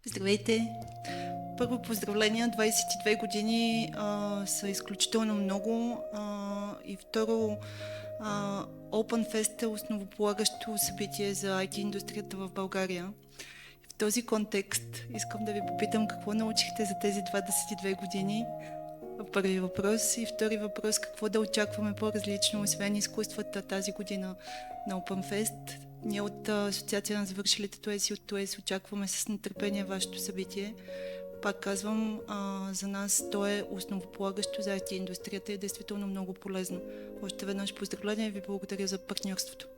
Здравейте! Първо поздравления, 22 години са изключително много. И второ, Open Fest е основополагащо събитие за IT индустрията в България. В този контекст искам да ви попитам какво научихте за тези 22 години. Първи въпрос. И втори въпрос, какво да очакваме по-различно, освен изкуствата тази година на Open Fest. Ние от Асоциация на завършилите ТОЕС и от ТОЕС очакваме с нетърпение вашето събитие. Пак казвам, за нас то е основополагащо за IT индустрията и е действително много полезно. Още веднъж поздравления и ви благодаря за партньорството.